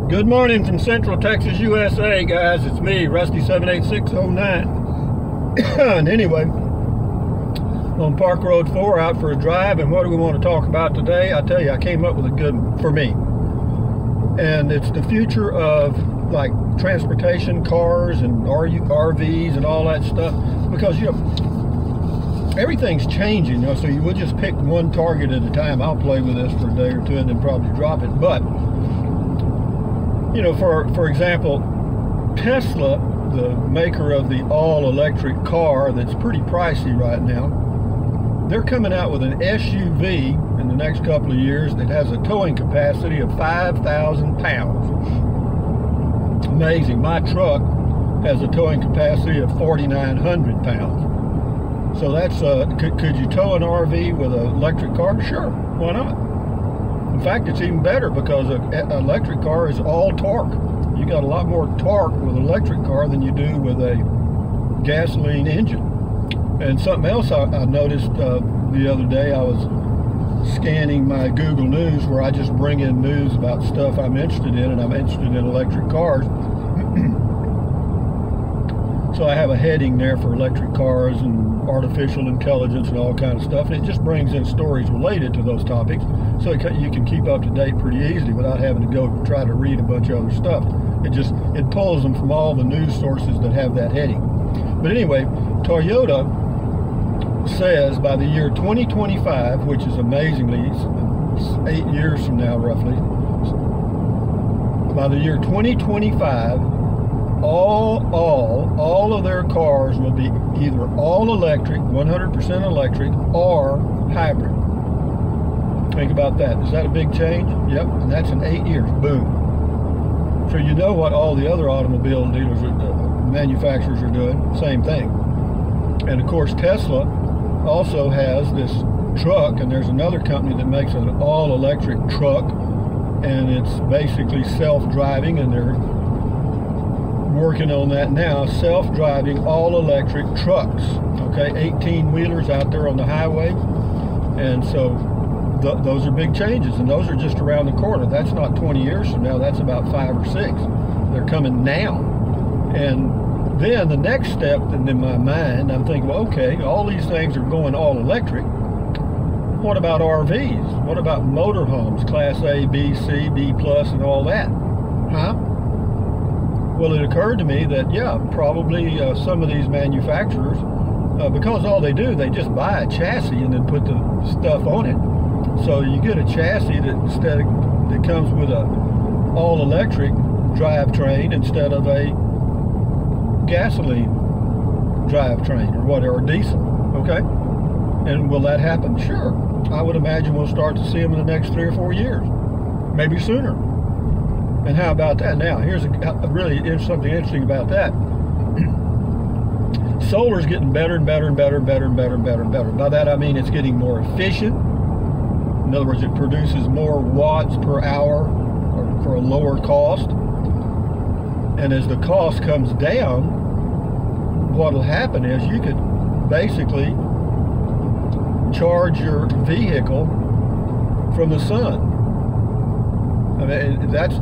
Good morning from Central Texas, USA, guys. It's me, Rusty 78609. And anyway, on Park Road 4, out for a drive. And what do we want to talk about today? I tell you, I came up with a good one for me. And it's the future of like transportation, cars and RVs and all that stuff. Because, you know, everything's changing, you know, so you would just pick one target at a time. I'll play with this for a day or two and then probably drop it. But you know, for example, Tesla, the maker of the all-electric car that's pretty pricey right now, they're coming out with an SUV in the next couple of years that has a towing capacity of 5,000 pounds. Amazing. My truck has a towing capacity of 4,900 pounds. So that's, could you tow an RV with an electric car? Sure, why not? In fact, it's even better because an electric car is all torque. You got a lot more torque with an electric car than you do with a gasoline engine. And something else I noticed the other day, I was scanning my Google News where I just bring in news about stuff I'm interested in, and I'm interested in electric cars. So I have a heading there for electric cars and artificial intelligence and all kinds of stuff, and it just brings in stories related to those topics, so you can keep up to date pretty easily without having to go try to read a bunch of other stuff. It pulls them from all the news sources that have that heading. But anyway, Toyota says by the year 2025, which is amazingly 8 years from now roughly, by the year 2025, all of their cars will be either all electric, 100% electric, or hybrid. Think about that. Is that a big change? Yep, and that's in 8 years. Boom. So you know what all the other automobile dealers, manufacturers are doing. Same thing. And of course, Tesla also has this truck, and there's another company that makes an all-electric truck, and it's basically self-driving, and they're working on that now. Self-driving all-electric trucks. Okay, 18-wheelers out there on the highway, and so those are big changes, and those are just around the corner. That's not 20 years from now. That's about 5 or 6. They're coming now. And then the next step, and in my mind, I'm thinking, well, okay, all these things are going all electric. What about RVs? What about motorhomes, Class A, B, C, B+, and all that? Huh? Well, it occurred to me that, yeah, probably some of these manufacturers, because all they do, they just buy a chassis and then put the stuff on it. So you get a chassis that that comes with a all-electric drivetrain instead of a gasoline drivetrain or whatever, or diesel. Okay? And will that happen? Sure. I would imagine we'll start to see them in the next 3 or 4 years, maybe sooner. And how about that? Now, here's something interesting about that. Solar's getting better and better and better and better and better and better and better. By that I mean it's getting more efficient. In other words, it produces more watts per hour for a lower cost. And as the cost comes down, what'll happen is you could basically charge your vehicle from the sun. I mean, that's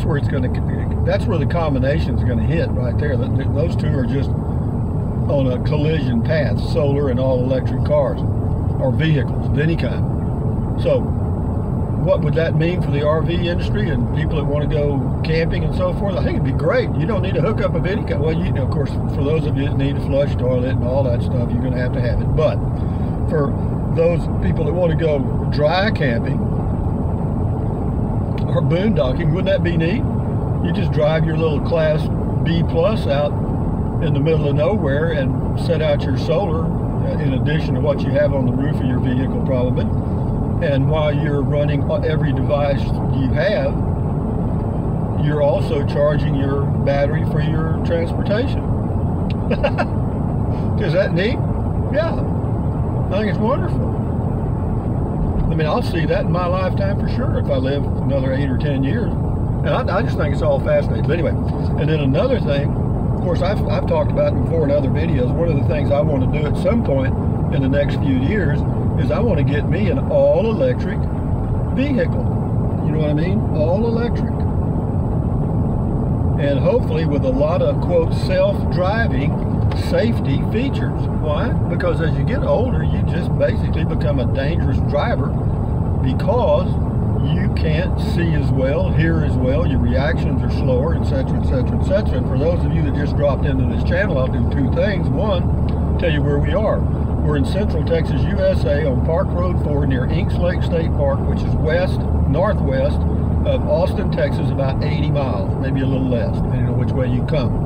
where it's going to. That's where the combination is going to hit right there. Those two are just on a collision path: solar and all-electric cars or vehicles of any kind. So, what would that mean for the RV industry and people that want to go camping and so forth? I think it'd be great. You don't need to hook up of any kind. Well, you know, of course, for those of you that need a flush toilet and all that stuff, you're going to have it. But for those people that want to go dry camping or boondocking, wouldn't that be neat? You just drive your little Class B+ out in the middle of nowhere and set out your solar in addition to what you have on the roof of your vehicle probably. And while you're running every device you have, you're also charging your battery for your transportation. Is that neat? Yeah. I think it's wonderful. I mean, I'll see that in my lifetime for sure if I live another 8 or 10 years. And I just think it's all fascinating. But anyway, and then another thing, of course, I've talked about it before in other videos. One of the things I want to do at some point in the next few years is I want to get me an all-electric vehicle. You know what I mean? All electric. And what will happen is you could basically charge your vehicle from the sun. I mean, that's where the combination is going to hit right there. Those two are just on a collision path: solar and all-electric. So, what would that mean for the RV industry and people that want to go camping and so forth? I think it'd be great. You don't need to hook up of any kind. Well, you know, of course, for those of you that need a flush toilet and all that stuff, you're going to have it. But for those people that want to go dry camping or boondocking, wouldn't that be neat? You just drive your little Class B+ out in the middle of nowhere and set out your solar in addition to what you have on the roof of your vehicle probably. And while you're running every device you have, you're also charging your battery for your transportation. Is that neat? Yeah. I think it's wonderful. I mean, I'll see that in my lifetime for sure if I live another 8 or 10 years. And I'll just think it's all fascinating. But anyway, and then another thing, of course, I've talked about it before in other videos. One of the things I want to do at some point in the next few years is I want to get me an all-electric vehicle. and hopefully with a lot of, quote, self-driving safety features. Why? Because as you get older, you just basically become a dangerous driver because you can't see as well, hear as well, your reactions are slower, etc., etc., etc. And for those of you that just dropped into this channel, I'll do two things. One, tell you where we are. We're in Central Texas, USA on Park Road 4 near Inks Lake State Park, which is northwest of Austin, Texas, about 80 miles, maybe a little less, depending on which way you come.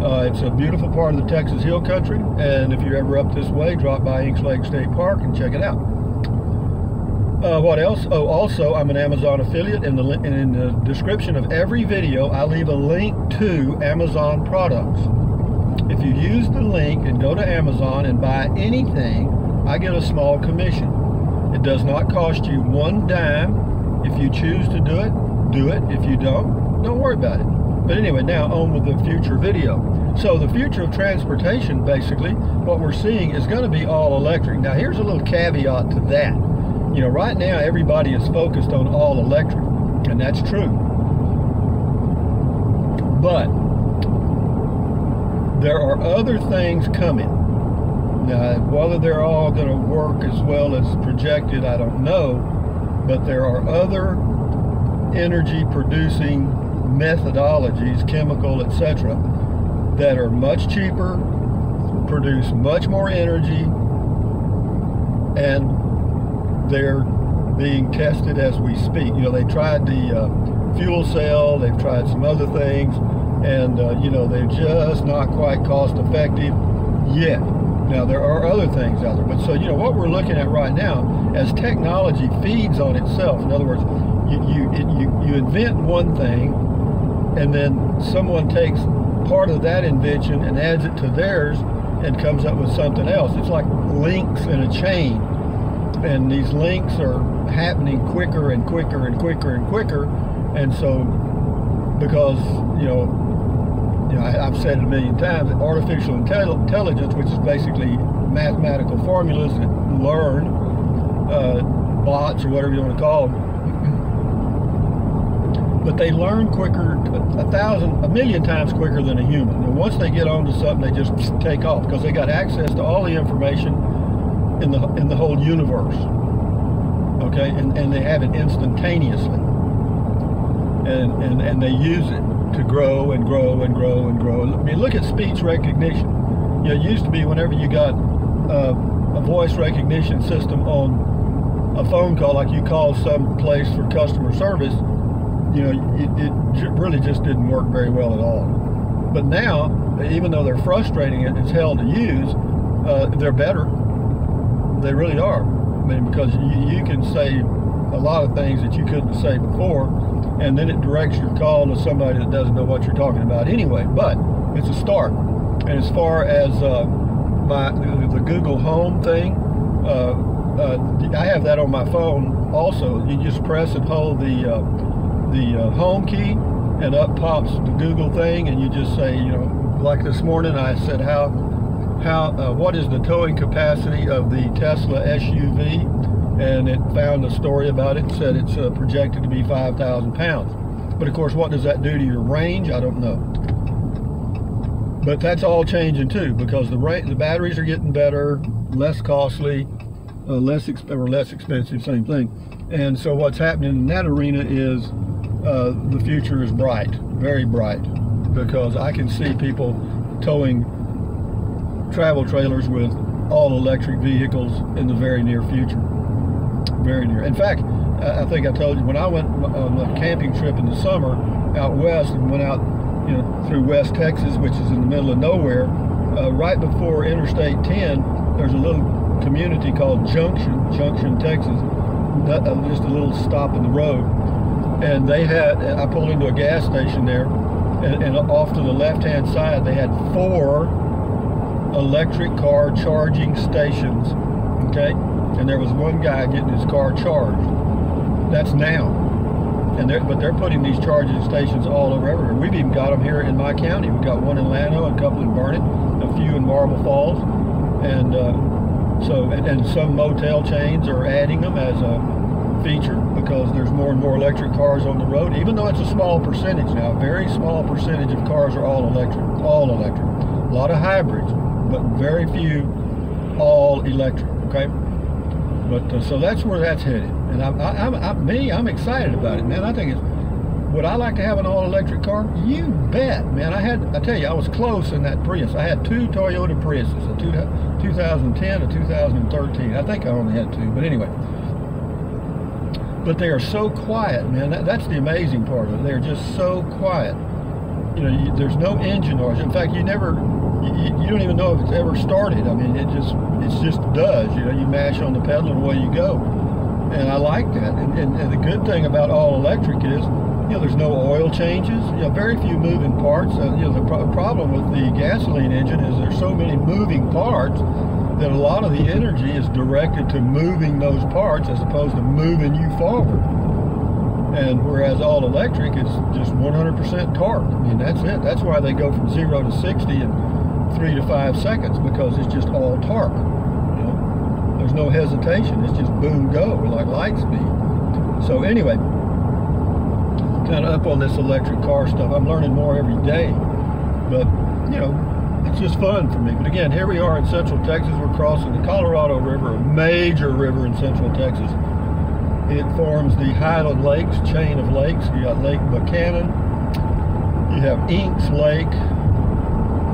It's a beautiful part of the Texas Hill Country, and if you're ever up this way, drop by Inks Lake State Park and check it out. What else? Oh, also, I'm an Amazon affiliate. In the description of every video, I leave a link to Amazon products. If you use the link and go to Amazon and buy anything, I get a small commission. It does not cost you one dime. If you choose to do it, do it. If you don't worry about it. But anyway, now on with the future video. So the future of transportation, basically, what we're seeing is going to be all electric. Now here's a little caveat to that. You know, right now everybody is focused on all electric, and that's true. But there are other things coming. Now, whether they're all going to work as well as projected, I don't know. But there are other energy producing methodologies, chemical, etc., that are much cheaper, produce much more energy, and they're being tested as we speak. You know, they tried the fuel cell, they've tried some other things, and you know, they're just not quite cost effective yet. Now there are other things out there, but so you know what we're looking at right now, as technology feeds on itself. In other words, you invent one thing, and then someone takes part of that invention and adds it to theirs and comes up with something else. It's like links in a chain, and these links are happening quicker and quicker and quicker and quicker. And so, because you know, I've said it a million times, that artificial intelligence, which is basically mathematical formulas that learn, bots or whatever you want to call them, but they learn quicker, a million times quicker than a human. And once they get onto something, they just take off because they got access to all the information in the whole universe. Okay, and they have it instantaneously, and they use it to grow and grow and grow and grow. I mean, look at speech recognition. You know, it used to be whenever you got a voice recognition system on a phone call, like you call some place for customer service, you know, it really just didn't work very well at all. But now, even though they're frustrating as hell to use, they're better. They really are. I mean, because you can say a lot of things that you couldn't say before, and then it directs your call to somebody that doesn't know what you're talking about anyway. But it's a start. And as far as the Google Home thing, I have that on my phone also. You just press and hold the home key, and up pops the Google thing, and you just say, you know, like this morning I said, what is the towing capacity of the Tesla SUV? And it found a story about it and said it's projected to be 5,000 pounds. But of course, what does that do to your range? I don't know. But that's all changing too, because the batteries are getting better, less costly, less expensive, same thing. And so what's happening in that arena is the future is bright, very bright, because I can see people towing travel trailers with all electric vehicles in the very near future. Very near. In fact, I think I told you, when I went on a camping trip in the summer out west and went out, you know, through West Texas, which is in the middle of nowhere, right before Interstate 10, there's a little community called Junction, Texas, just a little stop in the road. And they had, I pulled into a gas station there, and off to the left-hand side, they had 4 electric car charging stations, okay? And there was one guy getting his car charged. That's now. But they're putting these charging stations all over everywhere. We've even got them here in my county. We've got one in Llano, a couple in Burnett, a few in Marble Falls, and some motel chains are adding them as feature because there's more and more electric cars on the road, even though it's a small percentage now. A very small percentage of cars are all electric. All electric. A lot of hybrids, but very few all electric. Okay, but so that's where that's headed, and I'm excited about it, man. I think it's. Would I like to have an all-electric car? You bet, man. I tell you, I was close in that Prius. I had two Toyota Priuses, a 2010, a 2013. I think I only had two, but anyway. But they are so quiet, man. That's the amazing part of it. They're just so quiet. You know, there's no engine noise. In fact, you don't even know if it's ever started. I mean, it just does. You know, you mash on the pedal and away you go. And I like that. And the good thing about all electric is, you know, there's no oil changes. You know, very few moving parts. You know, the problem with the gasoline engine is there's so many moving parts that a lot of the energy is directed to moving those parts as opposed to moving you forward. And whereas all electric is just 100% torque. I mean, that's it. That's why they go from 0 to 60 in 3 to 5 seconds, because it's just all torque. You know, there's no hesitation. It's just boom, go, like light speed. So anyway, kind of up on this electric car stuff. I'm learning more every day, but you know, it's just fun for me. But again, here we are in Central Texas. We're crossing the Colorado River, a major river in Central Texas. It forms the Highland Lakes chain of lakes. You got Lake Buckhannon, you have Inks Lake,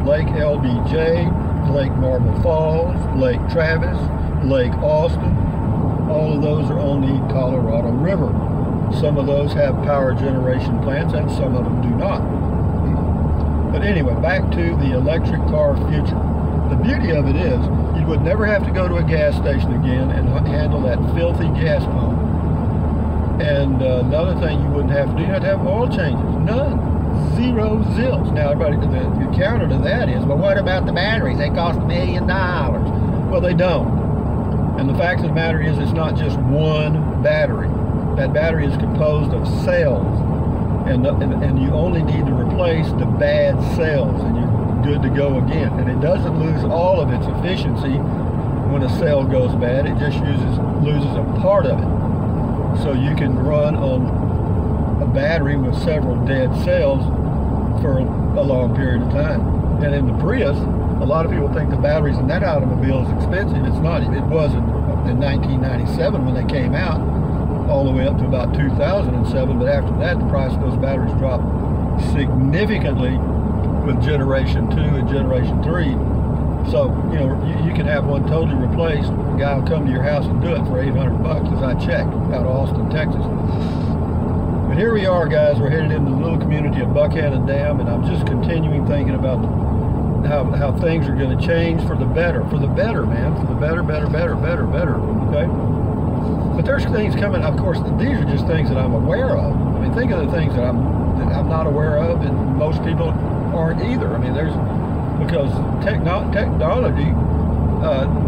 Lake LBJ, Lake Marble Falls, Lake Travis, Lake Austin. All of those are on the Colorado River. Some of those have power generation plants and some of them do not. But anyway, back to the electric car future. The beauty of it is you would never have to go to a gas station again and handle that filthy gas pump. And another thing you wouldn't have to do, you have to have oil changes. None. Zero zilch. Now everybody, the counter to that is, well, what about the batteries? They cost $1 million. Well, they don't. And the fact of the matter is it's not just one battery. That battery is composed of cells, and you only need to replace the bad cells, and you're good to go again. And it doesn't lose all of its efficiency when a cell goes bad. It just loses a part of it. So you can run on a battery with several dead cells for a long period of time. And in the Prius, a lot of people think the batteries in that automobile is expensive. It's not. It wasn't in 1997 when they came out, all the way up to about 2007, but after that the price of those batteries dropped significantly with Generation 2 and Generation 3. So, you know, you can have one totally replaced. The guy will come to your house and do it for $800 as I checked, out of Austin, Texas. But here we are, guys. We're headed into the little community of Buckhannon Dam, and I'm just continuing thinking about how things are going to change for the better, man, for the better, okay? But there's things coming, of course, these are just things that I'm aware of. I mean, think of the things that I'm not aware of, and most people aren't either. I mean, because technology,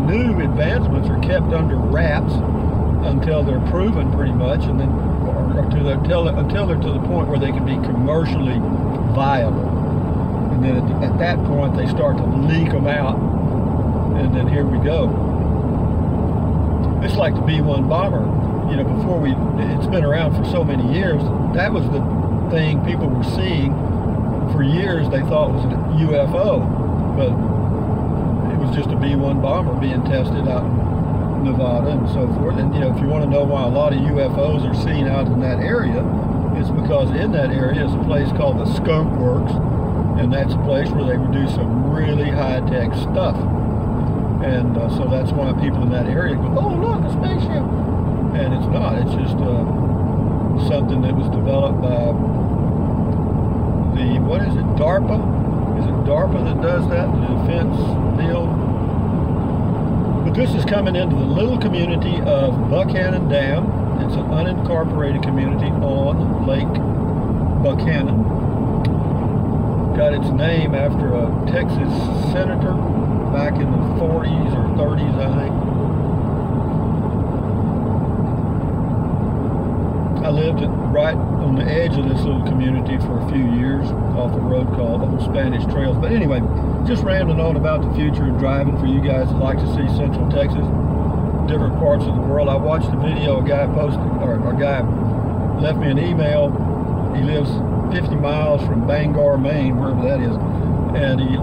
new advancements are kept under wraps until they're proven pretty much, and then until they're to the point where they can be commercially viable. And then at that point, they start to leak them out, and then here we go. It's like the B-1 bomber. You know, it's been around for so many years. That was the thing people were seeing for years. They thought was a UFO, but it was just a B-1 bomber being tested out in Nevada and so forth. And you know, if you want to know why a lot of UFOs are seen out in that area, it's because in that area is a place called the Skunk Works, and that's a place where they would do some really high-tech stuff. And so that's why people in that area go, oh, look, a spaceship. And it's not. It's just something that was developed by what is it, DARPA? Is it DARPA that does that, the defense deal? But this is coming into the little community of Buckhannon Dam. It's an unincorporated community on Lake Buckhannon. Got its name after a Texas senator back in the 40s or 30s, I think. I lived right on the edge of this little community for a few years off a road called Old Spanish Trails. But anyway, just rambling on about the future and driving for you guys that like to see Central Texas. different parts of the world. I watched a video, a guy posted, or a guy left me an email. He lives 50 miles from Bangor, Maine, wherever that is, and he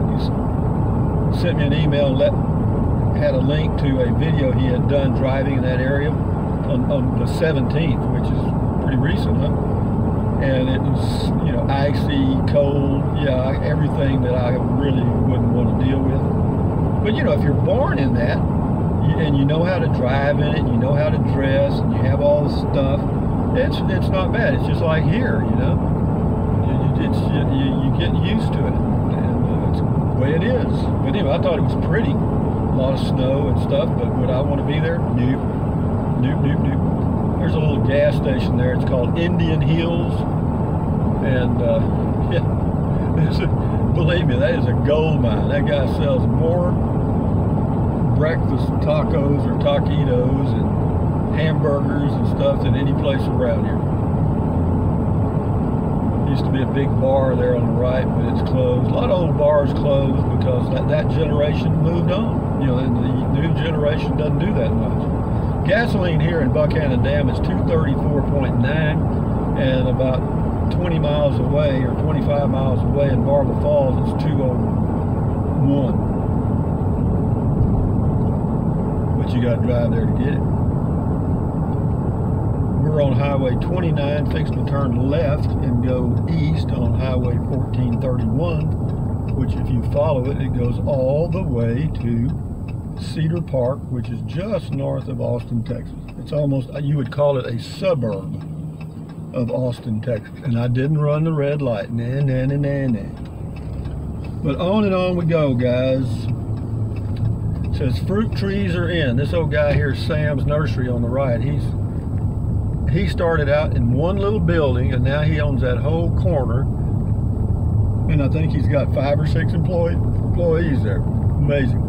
sent me an email and had a link to a video he had done driving in that area on the 17th, which is pretty recent, huh? And it was, you know, icy, cold, yeah, everything that I really wouldn't want to deal with. But you know, if you're born in that, and you know how to drive in it, and you know how to dress, and you have all the stuff, it's not bad. It's just like here, you know. You get used to it, and it's the way it is. But anyway, I thought it was pretty. A lot of snow and stuff, but would I want to be there? Nope. Nope, nope, nope. There's a little gas station there. It's called Indian Hills, and yeah, believe me, that is a gold mine. That guy sells more breakfast tacos or taquitos and hamburgers and stuff than any place around here. Used to be a big bar there on the right, but it's closed. A lot of old bars closed because that generation moved on. You know, and the new generation doesn't do that much. Gasoline here in Buckhannon Dam is $234.9, and about 20 miles away or 25 miles away in Marble Falls it's $201. But you got to drive there to get it. We're on Highway 29, fixing to turn left and go east on Highway 1431, which if you follow it, it goes all the way to Cedar Park, which is just north of Austin, Texas. It's almost, you would call it a suburb of Austin, Texas. And I didn't run the red light, nah, nah, nah, nah, nah. But on and on we go, guys. It says fruit trees are in. This old guy here, Sam's Nursery on the right, he started out in one little building, and now he owns that whole corner. And I think he's got 5 or 6 employees there. Amazing.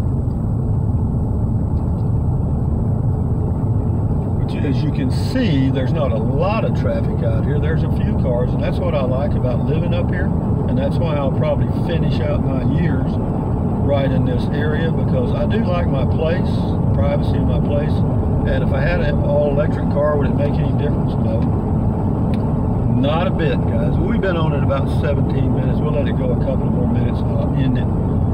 As you can see, there's not a lot of traffic out here. There's a few cars, and that's what I like about living up here, and that's why I'll probably finish out my years right in this area, because I do like my place, privacy of my place. And if I had an all-electric car, would it make any difference? No. Not a bit, guys. We've been on it about 17 minutes. We'll let it go a couple more minutes and I'll end it.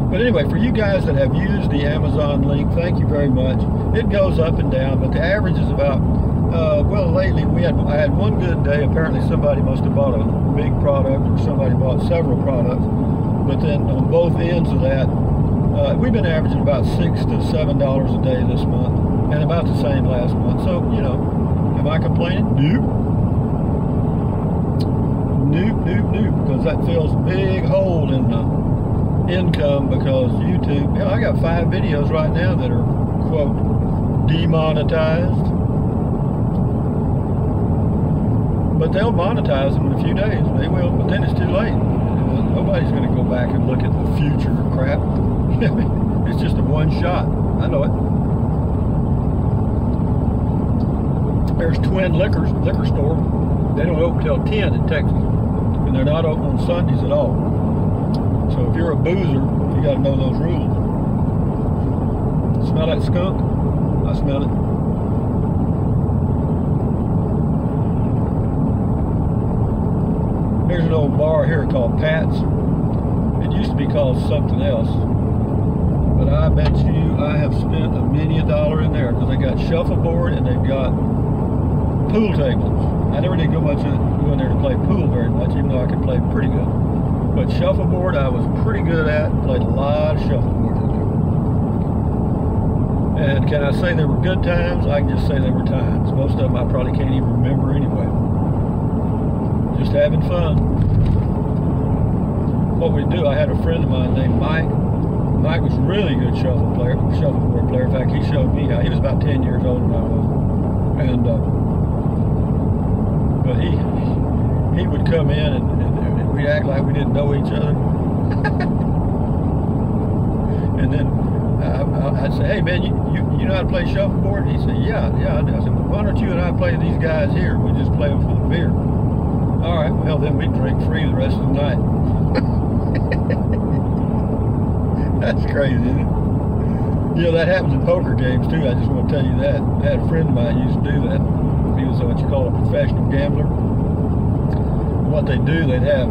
But anyway, for you guys that have used the Amazon link, thank you very much. It goes up and down, but the average is about, well, lately I had one good day. Apparently somebody must have bought a big product, or somebody bought several products. But then on both ends of that, we've been averaging about $6 to $7 a day this month, and about the same last month. So, you know, am I complaining? Nope. Nope, nope, nope, because that fills a big hole in the income, because YouTube, you know, I got 5 videos right now that are, quote, demonetized. But they'll monetize them in a few days. They will, but then it's too late. Nobody's going to go back and look at the future crap. It's just a one shot. I know it. There's Twin Liquor Store. They don't open till 10 in Texas, and they're not open on Sundays at all. So if you're a boozer, you got to know those rules. Smell that skunk? I smell it. Here's an old bar here called Pat's. It used to be called something else, but I bet you I have spent many a dollar in there, because they got shuffleboard and they've got pool tables. I never did go in there to play pool very much, even though I could play pretty good. But shuffleboard I was pretty good at. Played a lot of shuffleboard in there. And can I say they were good times? I can just say they were times. Most of them I probably can't even remember anyway. Just having fun. What we do, I had a friend of mine named Mike. Mike was a really good shuffleboard player. In fact, he showed me how. He was about 10 years older than I was. And but he would come in and we'd act like we didn't know each other. And then I'd say, hey man, you know how to play shuffleboard? He said, yeah, I do. I said, well, why don't you and I play these guys here? We'll just play them for the beer. All right, well then we drink free the rest of the night. That's crazy, isn't it? You know, that happens in poker games too. I just want to tell you that. I had a friend of mine who used to do that. He was what you call a professional gambler. And what they'd do, they'd have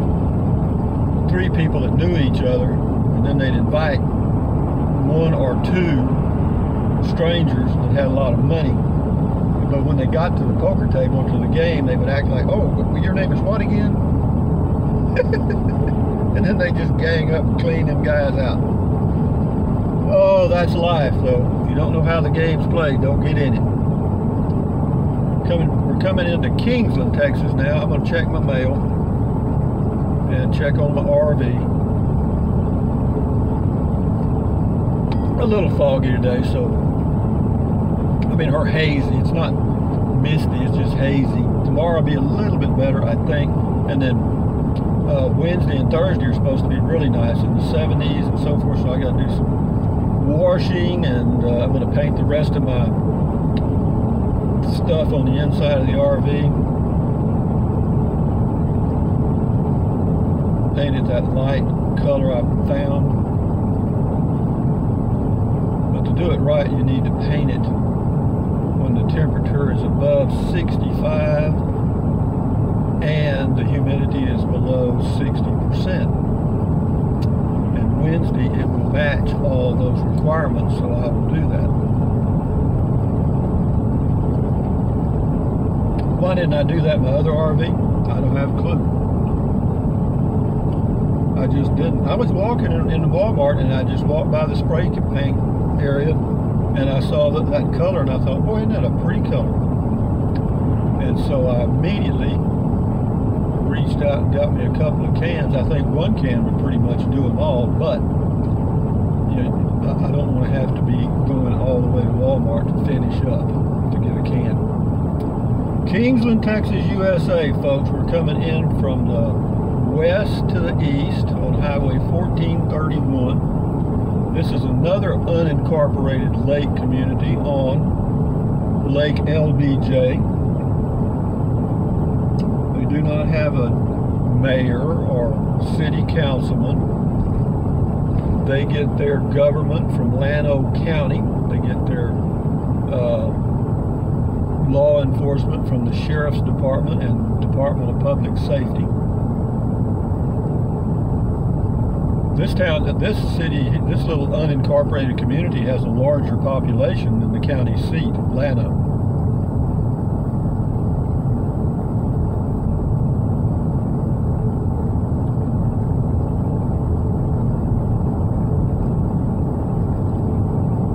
3 people that knew each other, and then they'd invite 1 or 2 strangers that had a lot of money. But when they got to the poker table, to the game, they would act like, oh, your name is what again? And then they just gang up and clean them guys out. Oh, that's life, though. If you don't know how the game's played, don't get in it. We're coming into Kingsland, Texas now. I'm going to check my mail and check on my RV. A little foggy today, so or hazy. It's not misty, it's just hazy. Tomorrow will be a little bit better, I think. And then Wednesday and Thursday are supposed to be really nice in the 70s and so forth. So I got to do some washing, and I'm going to paint the rest of my stuff on the inside of the RV. Painted that light color I found. But to do it right, you need to paint it when the temperature is above 65 and the humidity is below 60%. And Wednesday it will match all those requirements, so I will do that. Why didn't I do that in my other RV? I don't have a clue. I just didn't. I was walking in the Walmart, and I just walked by the spray paint area, and I saw that color, and I thought, boy, isn't that a pretty color? And so I immediately reached out and got me a couple of cans. I think one can would pretty much do them all, but you know, I don't want to have to be going all the way to Walmart to finish up to get a can. Kingsland, Texas, USA, folks. We're coming in from the west to the east on Highway 1431. This is another unincorporated lake community on Lake LBJ. We do not have a mayor or city councilman. They get their government from Llano County. They get their law enforcement from the Sheriff's Department and Department of Public Safety. This town, this city, this little unincorporated community has a larger population than the county seat, Llano.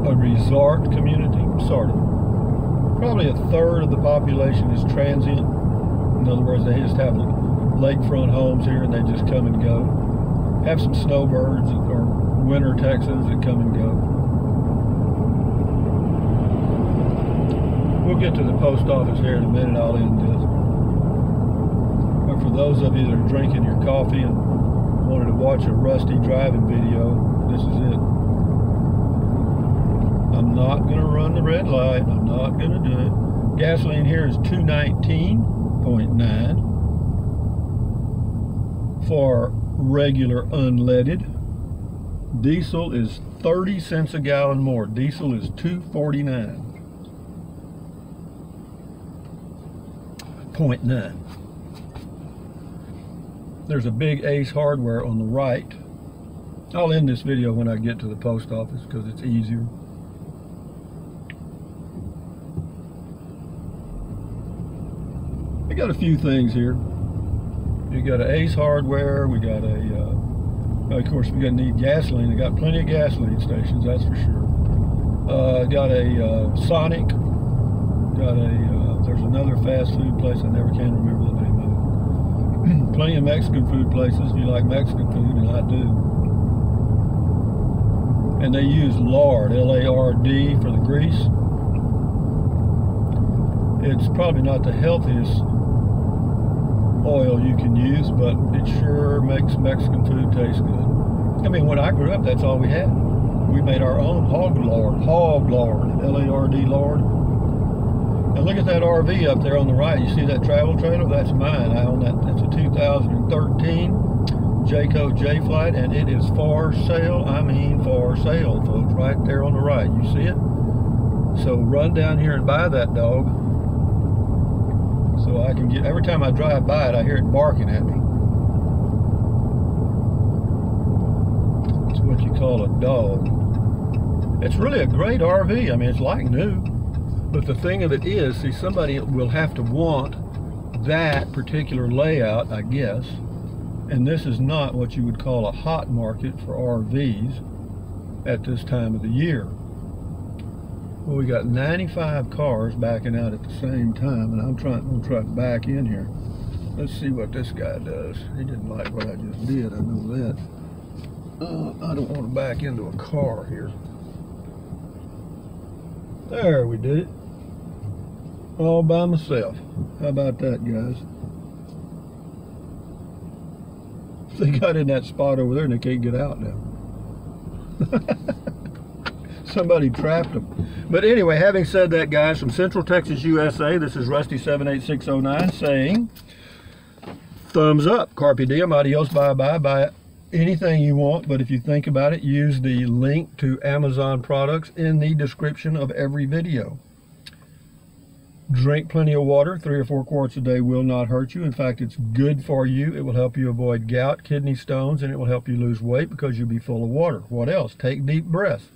A resort community, sort of. Probably a third of the population is transient. In other words, they just have lakefront homes here and they just come and go. Have some snowbirds or winter Texans that come and go. We'll get to the post office here in a minute. I'll end this. But for those of you that are drinking your coffee and wanted to watch a rusty driving video, this is it. I'm not going to run the red light. I'm not going to do it. Gasoline here is $2.19.9 for regular unleaded. Diesel is 30 cents a gallon more. Diesel is $2.49.9. There's a big Ace Hardware on the right. I'll end this video when I get to the post office because it's easier. We got a few things here. We got an Ace Hardware. We got a, of course, we're gonna need gasoline. They got plenty of gasoline stations, that's for sure. Got a Sonic. Got a, there's another fast food place. I never can remember the name of it. Plenty of Mexican food places if you like Mexican food, and I do. And they use lard, L-A-R-D, for the grease. It's probably not the healthiest oil you can use, but it sure makes Mexican food taste good. I mean, when I grew up, that's all we had. We made our own hog lard, L-A-R-D, lard. And look at that RV up there on the right. You see that travel trailer? That's mine. I own that. That's a 2013 Jayco J-Flight, and it is for sale. I mean for sale, folks, right there on the right. You see it? So run down here and buy that dog, so I can get, every time I drive by it, I hear it barking at me. It's what you call a dog. It's really a great RV. I mean, it's like new. But the thing of it is, see, somebody will have to want that particular layout, I guess. And this is not what you would call a hot market for RVs at this time of the year. Well, we got 95 cars backing out at the same time, and I'm trying to back in here. Let's see what this guy does. He didn't like what I just did, I know that. I don't want to back into a car here. There, we did it. All by myself. How about that, guys? They got in that spot over there and they can't get out now. Somebody trapped them. But anyway, having said that, guys, from Central Texas, USA, this is Rusty78609 saying, thumbs up, carpe diem, adios, bye-bye, buy anything you want, but if you think about it, use the link to Amazon products in the description of every video. Drink plenty of water. 3 or 4 quarts a day will not hurt you. In fact, it's good for you. It will help you avoid gout, kidney stones, and it will help you lose weight because you'll be full of water. What else? Take deep breaths.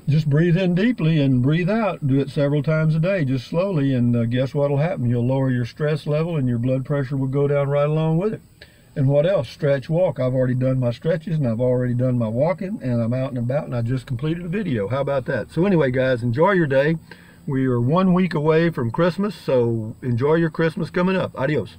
Just breathe in deeply and breathe out. Do it several times a day, just slowly, and guess what will happen? You'll lower your stress level and your blood pressure will go down right along with it. And what else? Stretch, walk. I've already done my stretches and I've already done my walking, and I'm out and about, and I just completed a video. How about that? So anyway, guys, enjoy your day. We are 1 week away from Christmas, so enjoy your Christmas coming up. Adios.